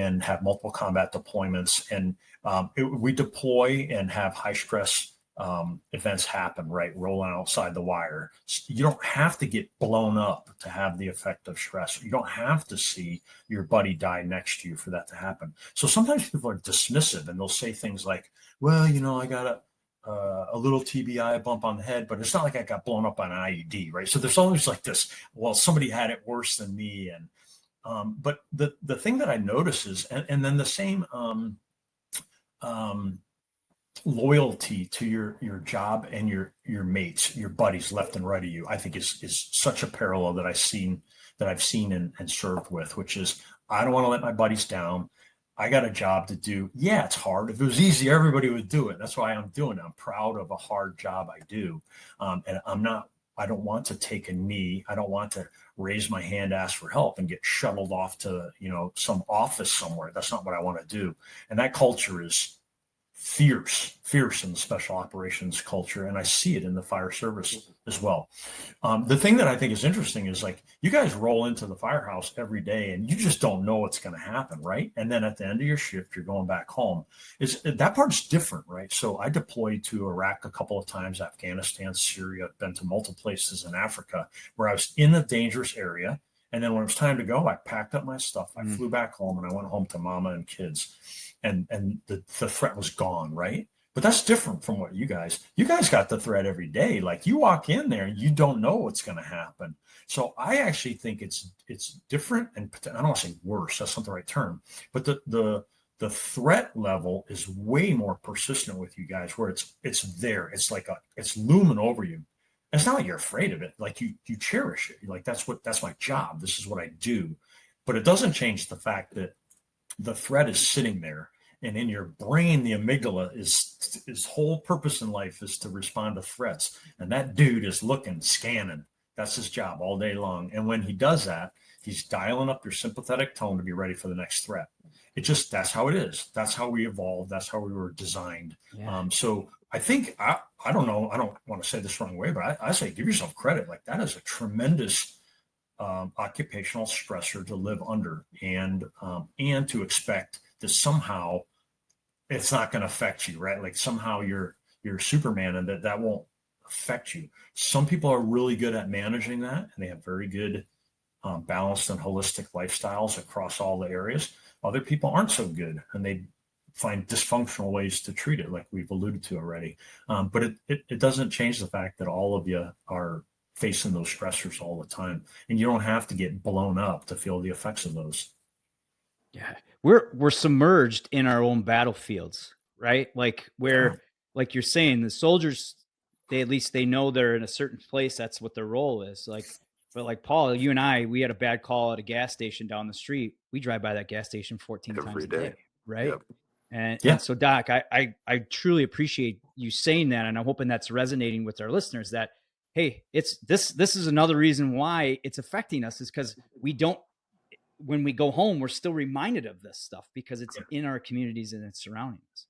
and have multiple combat deployments. And we deploy and have high stress events happen, right? Rolling outside the wire. You don't have to get blown up to have the effect of stress. You don't have to see your buddy die next to you for that to happen. So sometimes people are dismissive and they'll say things like, well, I got a little TBI bump on the head, but it's not like I got blown up on an IED, right? So there's always like this, well, somebody had it worse than me. And but the thing that I notice is, and then the same loyalty to your job and your mates, your buddies left and right of you, I think is such a parallel that I've seen and served with, which is I don't want to let my buddies down. I got a job to do. Yeah, it's hard. If it was easy, everybody would do it. That's why I'm doing it. I'm proud of a hard job I do. And I don't want to take a knee. I don't want to raise my hand, ask for help, and get shuttled off to, some office somewhere. That's not what I want to do. And that culture is fierce in the special operations culture. And I see it in the fire service as well. The thing that I think is interesting is like you guys roll into the firehouse every day and you just don't know what's going to happen, right? And then at the end of your shift, you're going back home. That part's different, right? So I deployed to Iraq a couple of times, Afghanistan, Syria, been to multiple places in Africa where I was in a dangerous area. And then when it was time to go, I packed up my stuff. I flew back home and I went home to mama and kids. And the threat was gone, right? But that's different from what you guys got the threat every day. Like you walk in there and you don't know what's going to happen. So I actually think it's different, and I don't want to say worse, that's not the right term, but the threat level is way more persistent with you guys, where it's there. It's like it's looming over you. It's not like you're afraid of it. Like you cherish it. You're like, that's my job. This is what I do. But it doesn't change the fact that the threat is sitting there. And in your brain, the amygdala is his whole purpose in life is to respond to threats. And that dude is looking, scanning. That's his job all day long. And when he does that, he's dialing up your sympathetic tone to be ready for the next threat. That's how it is. That's how we evolved. That's how we were designed. Yeah. So I think, I don't know, I don't want to say this the wrong way, but I say give yourself credit. Like that is a tremendous occupational stressor to live under, and to expect that somehow it's not going to affect you, right? Like somehow you're Superman and that won't affect you. Some people are really good at managing that, and they have very good balanced and holistic lifestyles across all the areas. Other people aren't so good, and they find dysfunctional ways to treat it, like we've alluded to already. But it doesn't change the fact that all of you are facing those stressors all the time, and you don't have to get blown up to feel the effects of those. Yeah, we're submerged in our own battlefields, right? Like like you're saying, the soldiers, at least they know they're in a certain place. That's what their role is. Like, but like Paul, you and I, we had a bad call at a gas station down the street. We drive by that gas station 14 times a day, right? Yep. And so Doc, I truly appreciate you saying that, and I'm hoping that's resonating with our listeners. That hey, it's this is another reason why it's affecting us, is because we don't. When we go home, we're still reminded of this stuff because it's in our communities and it's surrounding us.